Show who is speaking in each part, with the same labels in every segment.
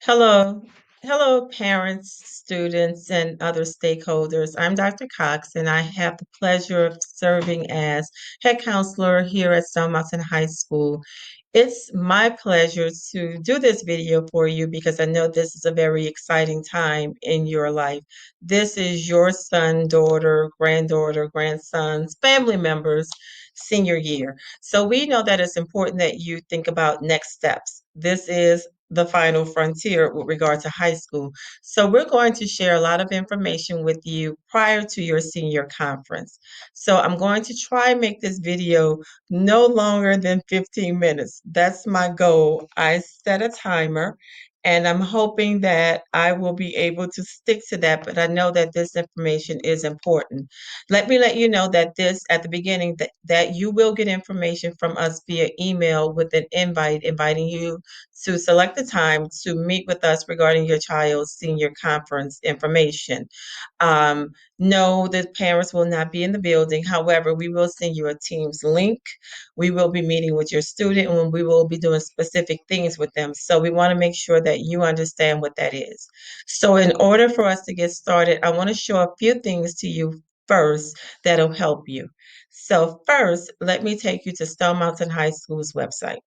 Speaker 1: Hello. Hello, parents, students, and other stakeholders. I'm Dr. Cox, and I have the pleasure of serving as head counselor here at Stone Mountain High School. It's my pleasure to do this video for you because I know this is a very exciting time in your life. This is your son, daughter, granddaughter, grandson's family members' senior year. So we know that it's important that you think about next steps. This is the final frontier with regard to high school. So we're going to share a lot of information with you prior to your senior conference. So I'm going to try and make this video no longer than 15 minutes. That's my goal. I set a timer and I'm hoping that I will be able to stick to that, but I know that this information is important. Let me let you know that this at the beginning that you will get information from us via email with an invite inviting you to select the time to meet with us regarding your child's senior conference information. Um, no, the parents will not be in the building. However, we will send you a Teams link. We will be meeting with your student and we will be doing specific things with them. So we want to make sure that you understand what that is. So in order for us to get started, I want to show a few things to you first that'll help you. So first, let me take you to Stone Mountain High School's website.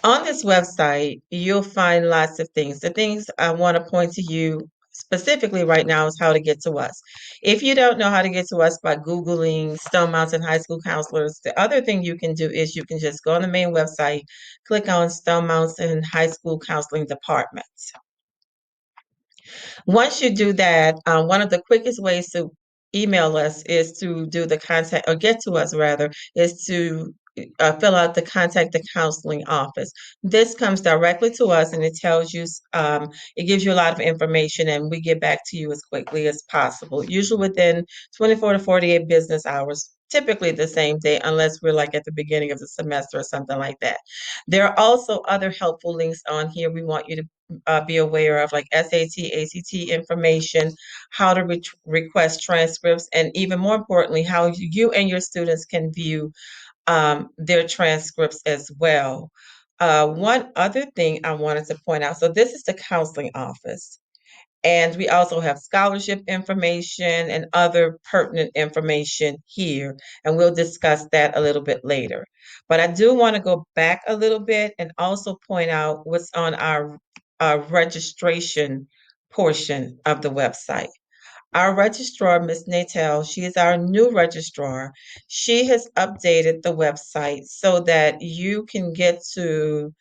Speaker 1: On this website, you'll find lots of things. The things I want to point to you specifically right now is how to get to us. If you don't know how to get to us by Googling Stone Mountain High School counselors, the other thing you can do is you can just go on the main website, click on Stone Mountain High School Counseling Department. Once you do that, one of the quickest ways to email us is to do the contact, or get to us rather, is to fill out the contact the counseling office. This comes directly to us and it tells you, it gives you a lot of information and we get back to you as quickly as possible, usually within 24 to 48 business hours. Typically the same day, unless we're like at the beginning of the semester or something like that. There are also other helpful links on here we want you to be aware of, like SAT, ACT information, how to request transcripts, and even more importantly, how you and your students can view their transcripts as well. One other thing I wanted to point out, so this is the counseling office. And we also have scholarship information and other pertinent information here, and we'll discuss that a little bit later. But I do want to go back a little bit and also point out what's on our registration portion of the website. Our registrar, Ms. Natel, she is our new registrar. She has updated the website so that you can get to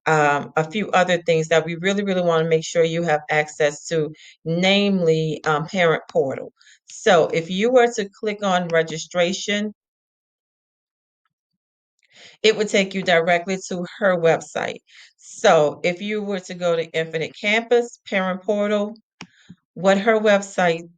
Speaker 1: a few other things that we really, really want to make sure you have access to, namely Parent Portal. So if you were to click on registration, it would take you directly to her website. So if you were to go to Infinite Campus, Parent Portal, what her website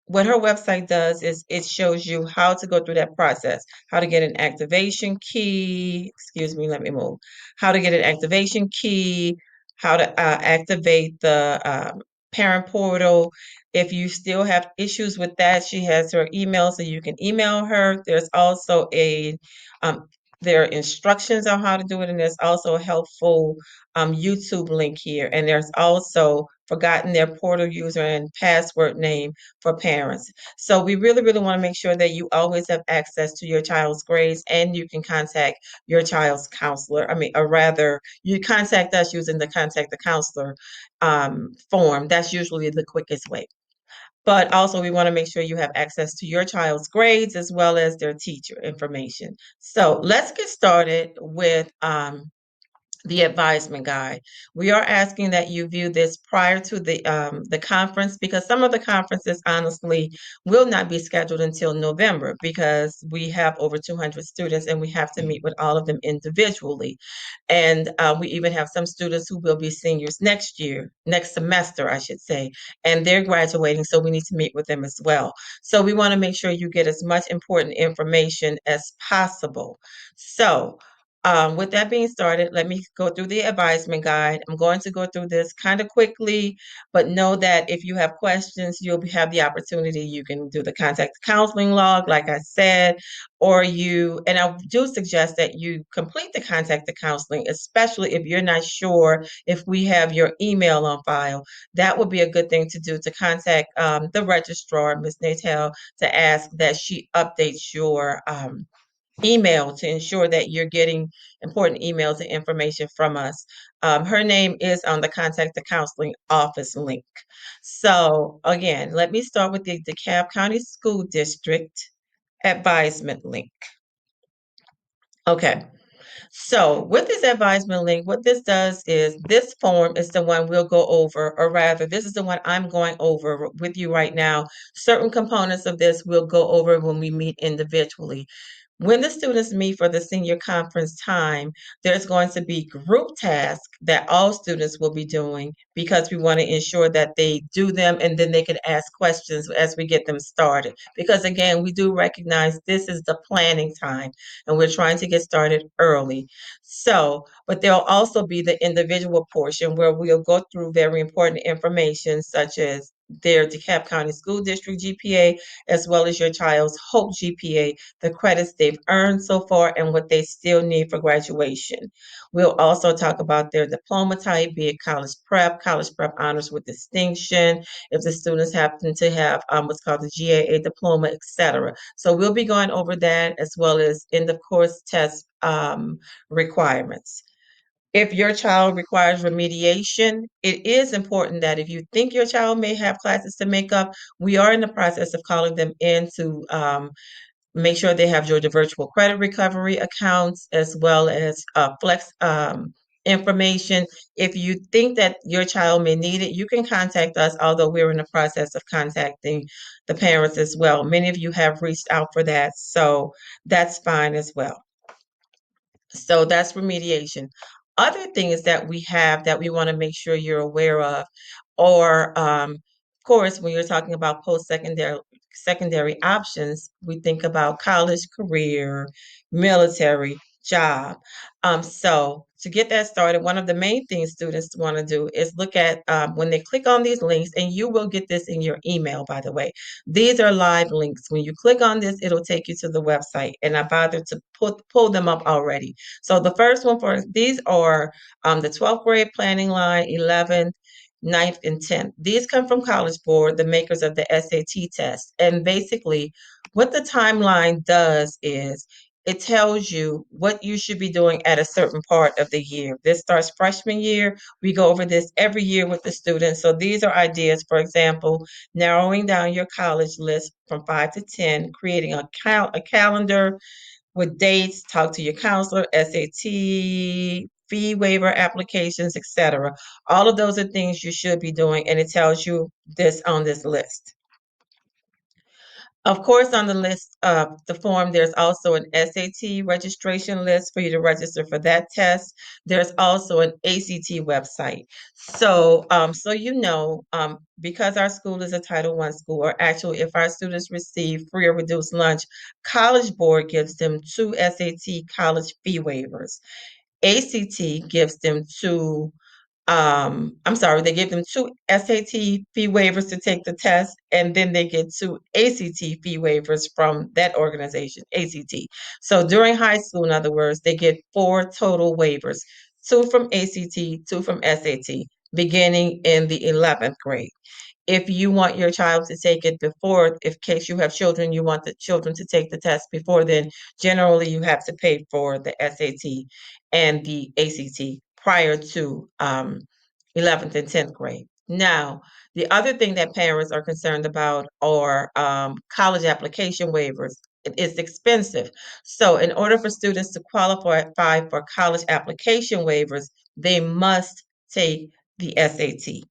Speaker 1: what her website does is it shows you how to go through that process, how to get an activation key, excuse me, let me move, how to get an activation key, how to activate the parent portal. If you still have issues with that, she has her email, so you can email her. There's also um, there are instructions on how to do it, and there's also a helpful YouTube link here. And there's also forgotten their portal user and password name for parents. So we really, really want to make sure that you always have access to your child's grades and you can contact your child's counselor. Or rather, you contact us using the contact the counselor form. That's usually the quickest way. But also, we want to make sure you have access to your child's grades as well as their teacher information. So let's get started with the advisement guide. We are asking that you view this prior to the conference, because some of the conferences honestly will not be scheduled until November because we have over 200 students and we have to meet with all of them individually. And we even have some students who will be seniors next year, next semester, I should say, and they're graduating, so we need to meet with them as well. So we want to make sure you get as much important information as possible. So With that being started, let me go through the advisement guide. I'm going to go through this kind of quickly, but know that if you have questions, you'll have the opportunity. You can do the contact counseling log, like I said, and I do suggest that you complete the contact the counseling, especially if you're not sure if we have your email on file. That would be a good thing to do to contact the registrar, Ms. Natel, to ask that she updates your email to ensure that you're getting important emails and information from us. Her name is on the Contact the Counseling Office link. So, again, let me start with the DeKalb County School District advisement link. Okay. So, with this advisement link, what this does is this form is the one we'll go over, or rather, this is the one I'm going over with you right now. Certain components of this we'll go over when we meet individually. When the students meet for the senior conference time, there's going to be group tasks that all students will be doing because we want to ensure that they do them and then they can ask questions as we get them started. Because again, we do recognize this is the planning time and we're trying to get started early. So, but there'll also be the individual portion where we'll go through very important information such as their DeKalb County School District GPA, as well as your child's Hope GPA, the credits they've earned so far, and what they still need for graduation. We'll also talk about their diploma type, be it college prep honors with distinction, if the students happen to have what's called the GAA diploma, etc. So we'll be going over that as well as end of course test requirements. If your child requires remediation, it is important that if you think your child may have classes to make up, we are in the process of calling them in to make sure they have your virtual credit recovery accounts as well as flex information. If you think that your child may need it, you can contact us, although we're in the process of contacting the parents as well. Many of you have reached out for that, so that's fine as well. So that's remediation. Other things that we have that we want to make sure you're aware of, or of course, when you're talking about post-secondary options, we think about college, career, military, job. So to get that started, one of the main things students want to do is look at when they click on these links, and you will get this in your email, by the way. These are live links. When you click on this, it'll take you to the website, and I bothered to pull them up already. So the first one for these are the 12th grade planning line, 11th, 9th, and 10th. These come from College Board, the makers of the SAT test. And basically, what the timeline does is it tells you what you should be doing at a certain part of the year. This starts freshman year. We go over this every year with the students. So these are ideas, for example, narrowing down your college list from 5 to 10, creating a calendar with dates, talk to your counselor, SAT, fee waiver applications, etc. All of those are things you should be doing, and it tells you this on this list. Of course, on the list of the form, there's also an SAT registration list for you to register for that test. There's also an ACT website. So you know, because our school is a Title I school, or actually, if our students receive free or reduced lunch, College Board gives them 2 SAT college fee waivers. ACT gives them 2 I'm sorry, they give them 2 SAT fee waivers to take the test, and then they get 2 ACT fee waivers from that organization, ACT. So during high school, in other words, they get 4 total waivers, 2 from ACT, 2 from SAT, beginning in the 11th grade. If you want your child to take it before, if case you have children, you want the children to take the test before then, generally you have to pay for the SAT and the ACT prior to 11th and 10th grade. Now, the other thing that parents are concerned about are college application waivers. It's expensive. So, in order for students to qualify for college application waivers, they must take the SAT.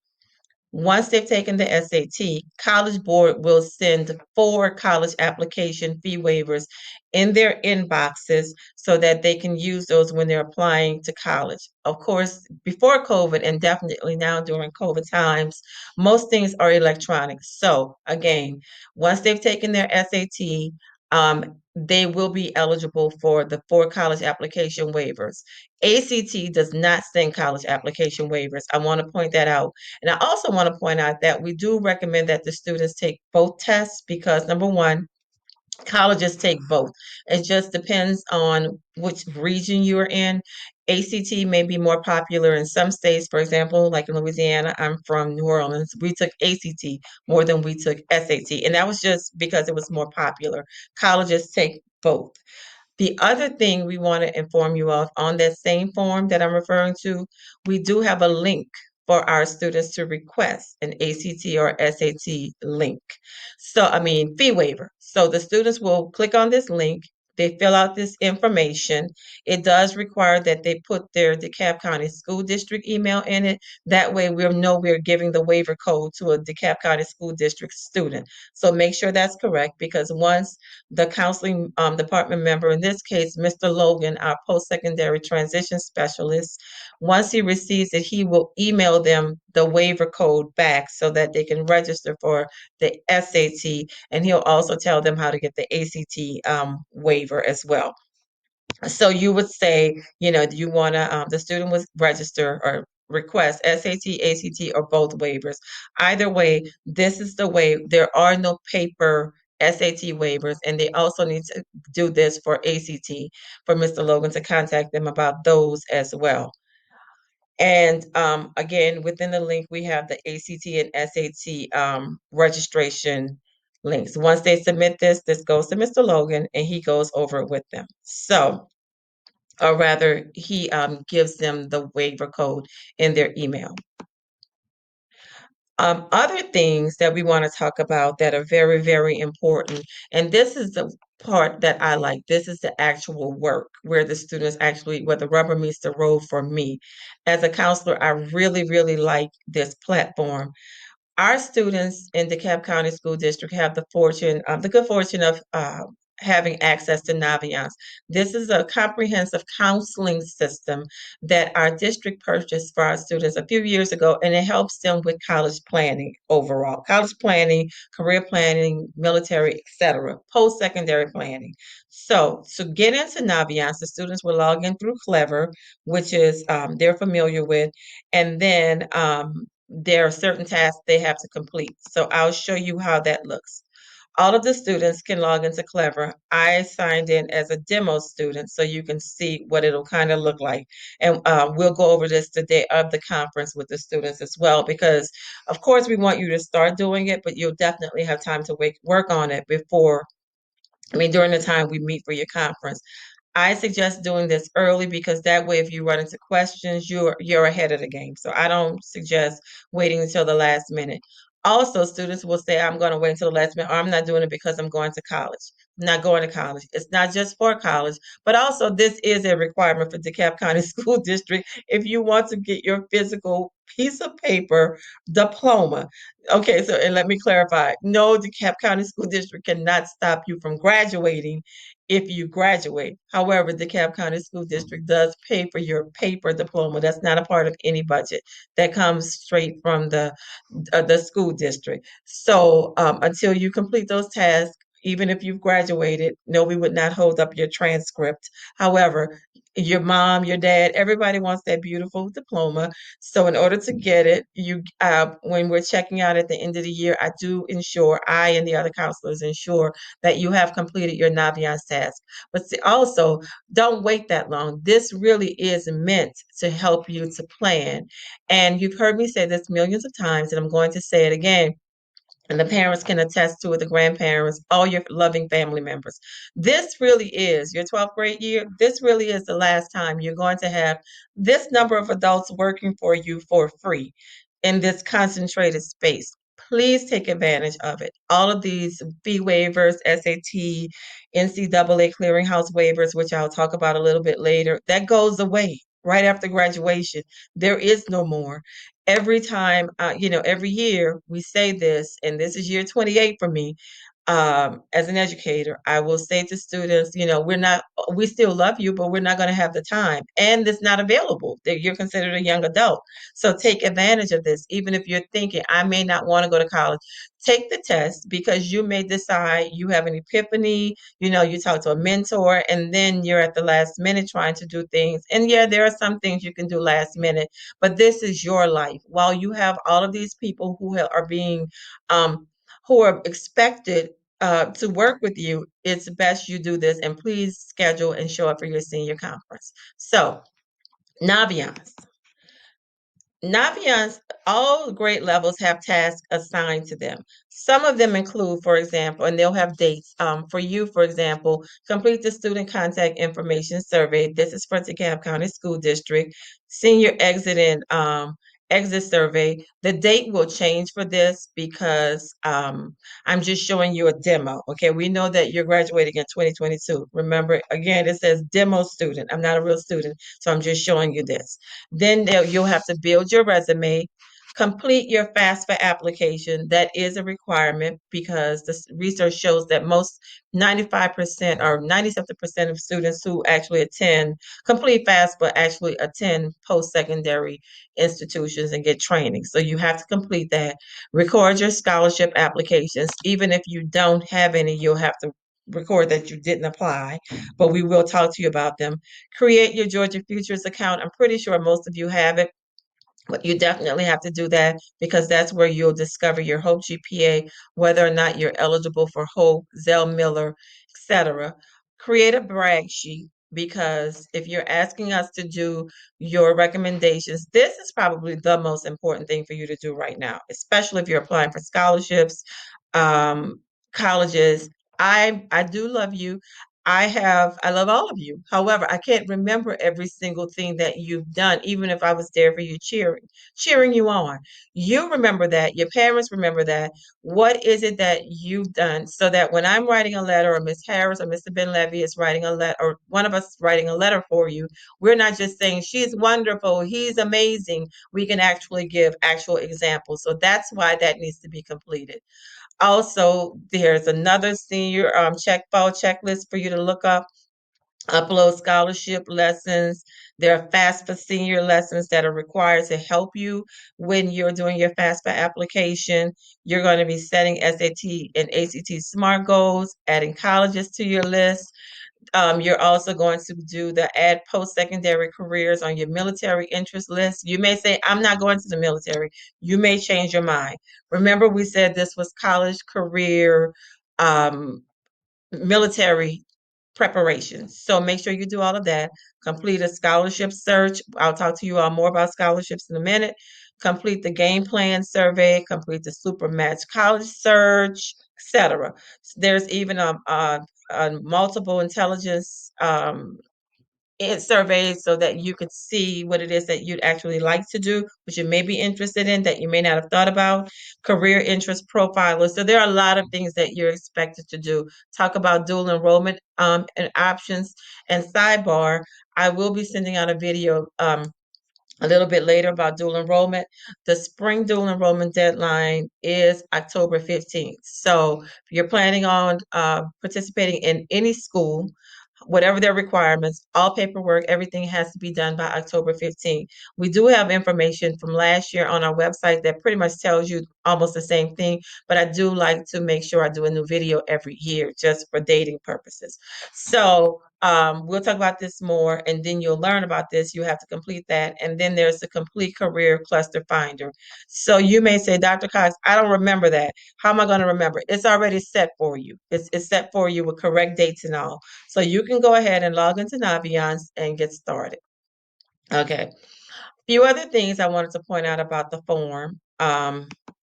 Speaker 1: Once they've taken the SAT, College Board will send 4 college application fee waivers in their inboxes so that they can use those when they're applying to college. Of course, before COVID and definitely now during COVID times, most things are electronic. So again, once they've taken their SAT, they will be eligible for the four college application waivers. ACT does not send college application waivers. I want to point that out. And I also want to point out that we do recommend that the students take both tests because, number one, colleges take both. It just depends on which region you're in. ACT may be more popular in some states. For example, like in Louisiana, I'm from New Orleans. We took ACT more than we took SAT, and that was just because it was more popular. Colleges take both. The other thing we want to inform you of on that same form that I'm referring to, we do have a link for our students to request an ACT or SAT link. So, I mean, fee waiver. So the students will click on this link. They fill out this information. It does require that they put their DeKalb County School District email in it. That way we'll know we're giving the waiver code to a DeKalb County School District student. So make sure that's correct because once the counseling department member, in this case, Mr. Logan, our post-secondary transition specialist, once he receives it, he will email them the waiver code back so that they can register for the SAT, and he'll also tell them how to get the ACT waiver as well. So you would say, do you want to, the student would register or request SAT, ACT, or both waivers. Either way, this is the way. There are no paper SAT waivers, and they also need to do this for ACT for Mr. Logan to contact them about those as well. And again, within the link, we have the ACT and SAT registration links. Once they submit this goes to Mr. Logan, and he goes over it with them. So, or rather, he gives them the waiver code in their email. Other things that we want to talk about that are very, very important, and this is the part that I like. This is the actual work where the students actually, where the rubber meets the road for me. As a counselor, I really, really like this platform. Our students in DeKalb County School District have the good fortune of having access to Naviance. This is a comprehensive counseling system that our district purchased for our students a few years ago, and it helps them with college planning overall, college planning, career planning, military, etc., post-secondary planning. So to get into Naviance, the students will log in through Clever, which is they're familiar with, and then there are certain tasks they have to complete. So I'll show you how that looks. All of the students can log into Clever. I signed in as a demo student so you can see what it'll kind of look like. And we'll go over this the day of the conference with the students as well, because of course we want you to start doing it, but you'll definitely have time to work on it during the time we meet for your conference. I suggest doing this early because that way, if you run into questions, you're ahead of the game. So I don't suggest waiting until the last minute. Also, students will say, I'm going to wait until the last minute, or I'm not doing it because I'm going to college. I'm not going to college. It's not just for college, but also this is a requirement for DeKalb County School District if you want to get your physical piece of paper diploma. Okay, so and let me clarify. No, DeKalb County School District cannot stop you from graduating if you graduate. However, the DeKalb County School District does pay for your paper diploma. That's not a part of any budget. That comes straight from the school district. So until you complete those tasks, even if you've graduated, no, we would not hold up your transcript. However, your mom, your dad, everybody wants that beautiful diploma. So in order to get it, when we're checking out at the end of the year, I and the other counselors ensure that you have completed your Naviance task. But also, don't wait that long. This really is meant to help you to plan. And you've heard me say this millions of times, and I'm going to say it again. And the parents can attest to it, the grandparents, all your loving family members. This really is your 12th grade year. This really is the last time you're going to have this number of adults working for you for free in this concentrated space. Please take advantage of it. All of these fee waivers, SAT, NCAA clearinghouse waivers, which I'll talk about a little bit later, that goes away right after graduation. There is no more. Every time, every year we say this, and this is year 28 for me. as an educator, I will say to students, we still love you, but we're not going to have the time. And it's not available. That you're considered a young adult. So take advantage of this. Even if you're thinking, I may not want to go to college, take the test because you may decide you have an epiphany, you talk to a mentor, and then you're at the last minute trying to do things. And yeah, there are some things you can do last minute, but this is your life. While you have all of these people um, who are expected to work with you, it's best you do this, and please schedule and show up for your senior conference. So, Naviance. Naviance, all grade levels have tasks assigned to them. Some of them include, for example, and they'll have dates. For you, for example, complete the student contact information survey. This is for DeKalb County School District. Senior exit survey. The date will change for this because I'm just showing you a demo. Okay, we know that you're graduating in 2022. Remember, again, it says demo student. I'm not a real student, so I'm just showing you this. Then you'll have to build your resume, complete your FAFSA application. That is a requirement because the research shows that most 95% or 90-something% of students who actually complete FAFSA actually attend post-secondary institutions and get training. So you have to complete that. Record your scholarship applications. Even if you don't have any, you'll have to record that you didn't apply, but we will talk to you about them. Create your Georgia Futures account. I'm pretty sure most of you have it, but you definitely have to do that because that's where you'll discover your Hope GPA, whether or not you're eligible for Hope, Zell Miller, etc. Create a brag sheet because if you're asking us to do your recommendations, this is probably the most important thing for you to do right now, especially if you're applying for scholarships, um, colleges. I do love you. I love all of you. However, I can't remember every single thing that you've done, even if I was there for you cheering you on. You remember that, your parents remember that. What is it that you've done so that when I'm writing a letter, or Miss Harris or Mr. Ben Levy is writing a letter, or one of us writing a letter for you, we're not just saying she's wonderful, he's amazing. We can actually give actual examples. So that's why that needs to be completed. Also, there's another senior check file checklist for you to look up. Upload scholarship lessons. There are FAFSA senior lessons that are required to help you when you're doing your FAFSA application. You're going to be setting SAT and ACT SMART goals, adding colleges to your list. You're also going to do the add post-secondary careers on your military interest list. You may say, I'm not going to the military. You may change your mind. Remember, we said this was college, career, um, military preparations. So make sure you do all of that. Complete a scholarship search. I'll talk to you all more about scholarships in a minute. Complete the game plan survey. Complete the super match college search, etc. There's even a multiple intelligence surveys so that you could see what it is that you'd actually like to do, which you may be interested in that you may not have thought about. Career interest profiler. So there are a lot of things that you're expected to do. Talk about dual enrollment and options. And sidebar, I will be sending out a video a little bit later about dual enrollment. The spring dual enrollment deadline is October 15th. So if you're planning on participating in any school, whatever their requirements, all paperwork, everything has to be done by October 15th. We do have information from last year on our website that pretty much tells you almost the same thing, but I do like to make sure I do a new video every year just for dating purposes. So we'll talk about this more, and then you'll learn about this. You have to complete that. And then there's the complete career cluster finder. So you may say, Dr. Cox, I don't remember that. How am I going to remember? It's already set for you. It's set for you with correct dates and all. So you can go ahead and log into Naviance and get started. Okay. A few other things I wanted to point out about the form.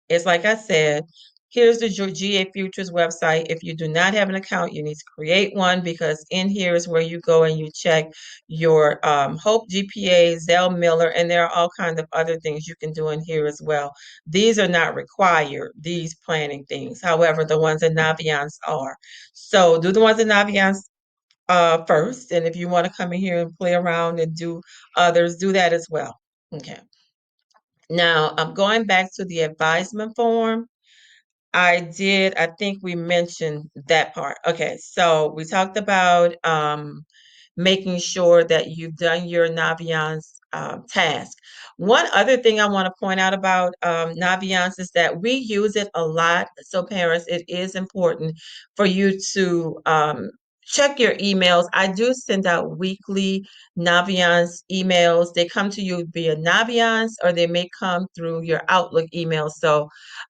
Speaker 1: It's like I said, here's the GA Futures website. If you do not have an account, you need to create one because in here is where you go and you check your Hope GPA, Zell Miller, and there are all kinds of other things you can do in here as well. These are not required, these planning things. However, the ones in Naviance are. So do the ones in Naviance first. And if you want to come in here and play around and do others, do that as well. Okay. Now, I'm going back to the advisement form. I did. I think we mentioned that part. Okay, so we talked about making sure that you've done your Naviance task. One other thing I want to point out about Naviance is that we use it a lot. So, parents, it is important for you to check your emails. I do send out weekly Naviance emails. They come to you via Naviance or they may come through your Outlook email. So,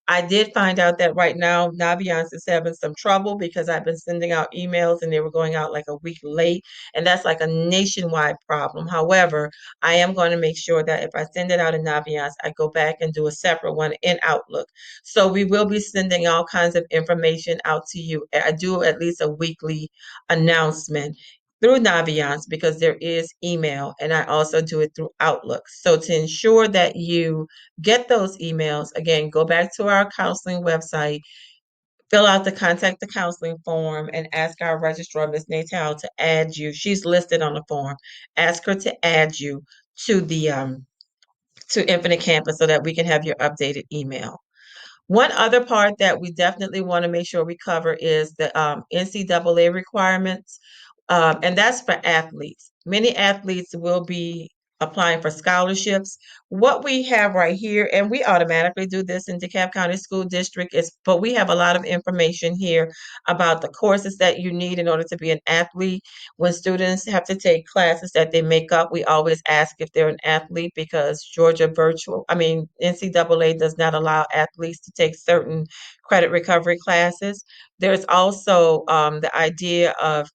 Speaker 1: I did find out that right now Naviance is having some trouble because I've been sending out emails and they were going out like a week late, and that's like a nationwide problem. However, I am going to make sure that if I send it out in Naviance, I go back and do a separate one in Outlook. So we will be sending all kinds of information out to you. I do at least a weekly announcement through Naviance because there is email, and I also do it through Outlook. So to ensure that you get those emails, again, go back to our counseling website, fill out the contact the counseling form, and ask our registrar, Ms. Natal, to add you. She's listed on the form. Ask her to add you to the to Infinite Campus so that we can have your updated email. One other part that we definitely want to make sure we cover is the NCAA requirements, and that's for athletes. Many athletes will be applying for scholarships. What we have right here, and we automatically do this in DeKalb County School District, is but we have a lot of information here about the courses that you need in order to be an athlete. When students have to take classes that they make up, we always ask if they're an athlete because NCAA does not allow athletes to take certain credit recovery classes. There's also the idea of,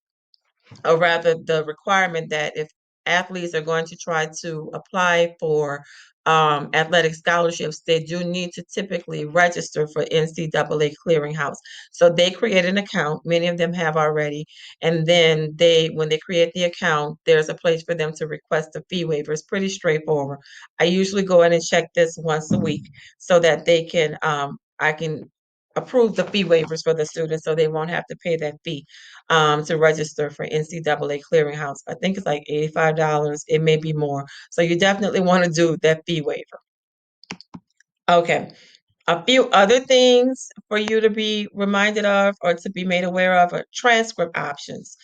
Speaker 1: or rather the requirement that if athletes are going to try to apply for athletic scholarships, they do need to typically register for NCAA Clearinghouse. So they create an account. Many of them have already, and then when they create the account, there's a place for them to request a fee waiver. It's pretty straightforward. I usually go in and check this once a week so that I can approve the fee waivers for the students so they won't have to pay that fee to register for NCAA Clearinghouse. I think it's like $85. It may be more. So you definitely want to do that fee waiver. Okay. A few other things for you to be reminded of or to be made aware of are transcript options.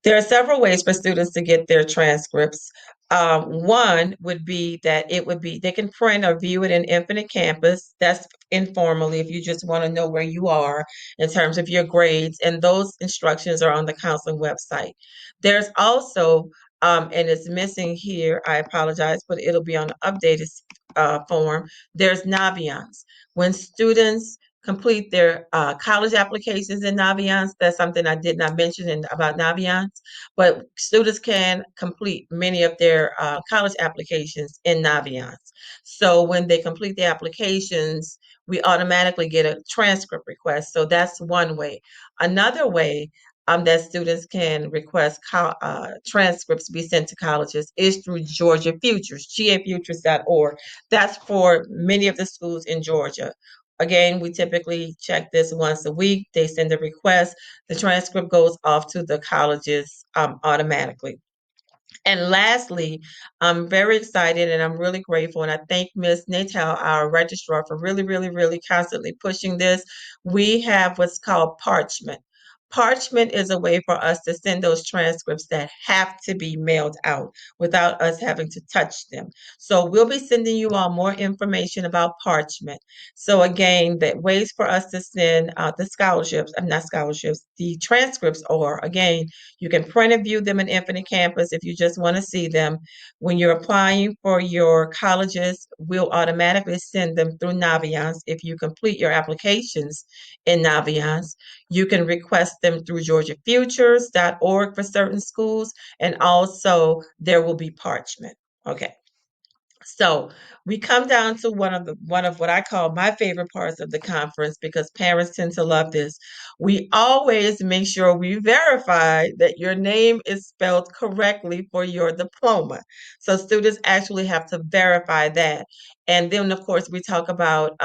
Speaker 1: There are several ways for students to get their transcripts. One would be that they can print or view it in Infinite Campus. That's informally if you just want to know where you are in terms of your grades, and those instructions are on the counseling website. There's also, and it's missing here, I apologize, but it'll be on the updated form. There's Naviance. When students complete their college applications in Naviance. That's something I did not mention about Naviance, but students can complete many of their college applications in Naviance. So when they complete the applications, we automatically get a transcript request. So that's one way. Another way that students can request transcripts be sent to colleges is through Georgia Futures, gafutures.org. That's for many of the schools in Georgia. Again, we typically check this once a week. They send a request. The transcript goes off to the colleges automatically. And lastly, I'm very excited and I'm really grateful. And I thank Ms. Natal, our registrar, for really, really, really constantly pushing this. We have what's called parchment. Parchment is a way for us to send those transcripts that have to be mailed out without us having to touch them. So we'll be sending you all more information about parchment. So again, the ways for us to send the scholarships, not scholarships, the transcripts, or again, you can print and view them in Infinite Campus if you just want to see them. When you're applying for your colleges, we'll automatically send them through Naviance. If you complete your applications in Naviance, you can request them through georgiafutures.org for certain schools, and also there will be parchment. Okay. So we come down to one of what I call my favorite parts of the conference because parents tend to love this. We always make sure we verify that your name is spelled correctly for your diploma. So students actually have to verify that. And then of course we talk about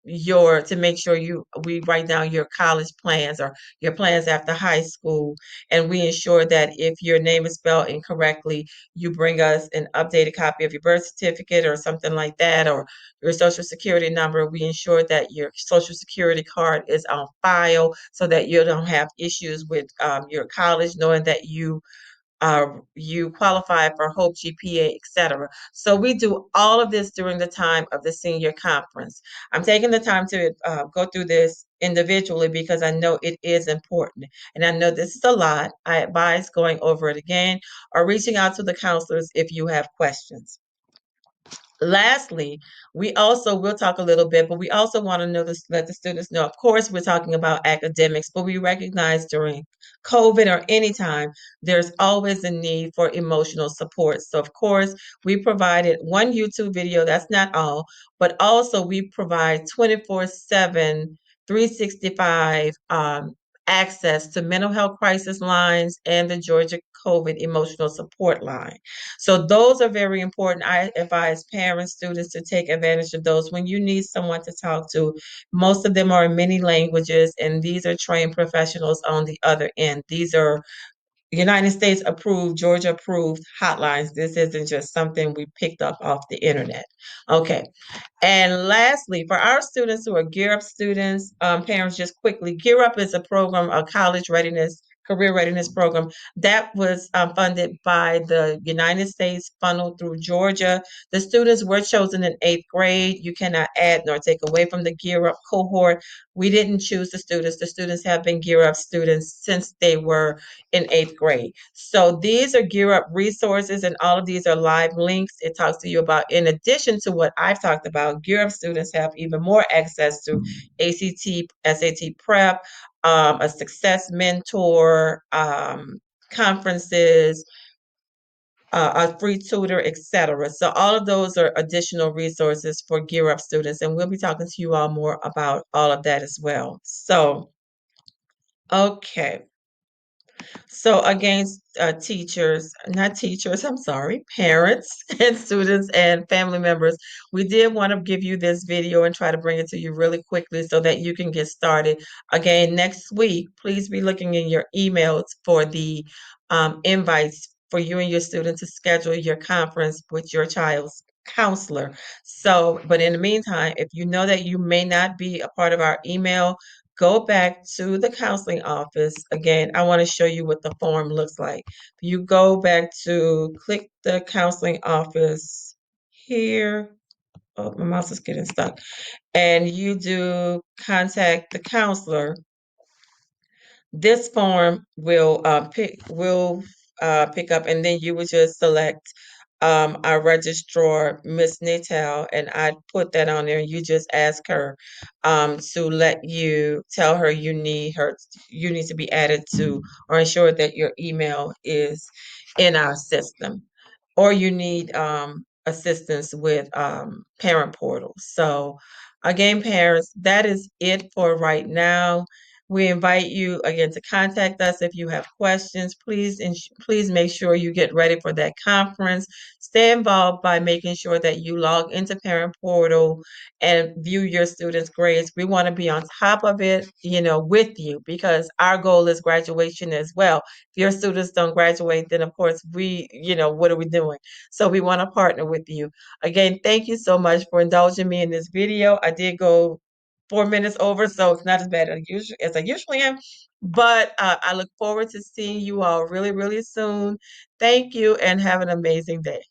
Speaker 1: your to make sure we write down your college plans or your plans after high school, and we ensure that if your name is spelled incorrectly, you bring us an updated copy of your birth certificate or something like that, or your social security number. We ensure that your social security card is on file so that you don't have issues with your college, knowing that you qualify for Hope GPA, etc. So we do all of this during the time of the senior conference. I'm taking the time to go through this individually because I know it is important. And I know this is a lot. I advise going over it again or reaching out to the counselors if you have questions. Lastly, we also will talk a little bit, but we also want to know this, let the students know. Of course, we're talking about academics, but we recognize during COVID or any time, there's always a need for emotional support. So, of course, we provided one YouTube video. That's not all, but also we provide 24/7, 365 access to mental health crisis lines and the Georgia COVID emotional support line. So those are very important. I advise parents, students to take advantage of those when you need someone to talk to. Most of them are in many languages, and these are trained professionals on the other end. These are United States approved, Georgia approved hotlines. This isn't just something we picked up off the internet. Okay. And lastly, for our students who are Gear Up students, parents, just quickly, Gear Up is a program, a college readiness, career readiness program that was funded by the United States, funneled through Georgia. The students were chosen in eighth grade. You cannot add nor take away from the Gear Up cohort. We didn't choose the students. The students have been Gear Up students since they were in eighth grade. So these are Gear Up resources, and all of these are live links. It talks to you about, in addition to what I've talked about, Gear Up students have even more access to ACT, SAT prep, a success mentor, conferences, a free tutor, etc. So all of those are additional resources for Gear Up students, and we'll be talking to you all more about all of that as well. So, okay. So against teachers, not teachers, I'm sorry, parents and students and family members, we did want to give you this video and try to bring it to you really quickly so that you can get started. Again, next week, please be looking in your emails for the invites for you and your student to schedule your conference with your child's counselor. So, but in the meantime, if you know that you may not be a part of our email, go back to the counseling office. Again, I want to show you what the form looks like. You go back to click the counseling office here. Oh, my mouse is getting stuck. And you do contact the counselor. This form will pick up, and then you would just select our registrar, Miss Natal, and I put that on there. You just ask her to tell her you need to be added to or ensure that your email is in our system, or you need assistance with parent portal. So again, parents, that is it for right now. We invite you again to contact us if you have questions. Please make sure you get ready for that conference. Stay involved by making sure that you log into Parent Portal and view your students' grades. We want to be on top of it, with you, because our goal is graduation as well. If your students don't graduate, then of course what are we doing? So we want to partner with you. Again, thank you so much for indulging me in this video. I did go 4 minutes over, so it's not as bad as I usually am. But I look forward to seeing you all really, really soon. Thank you and have an amazing day.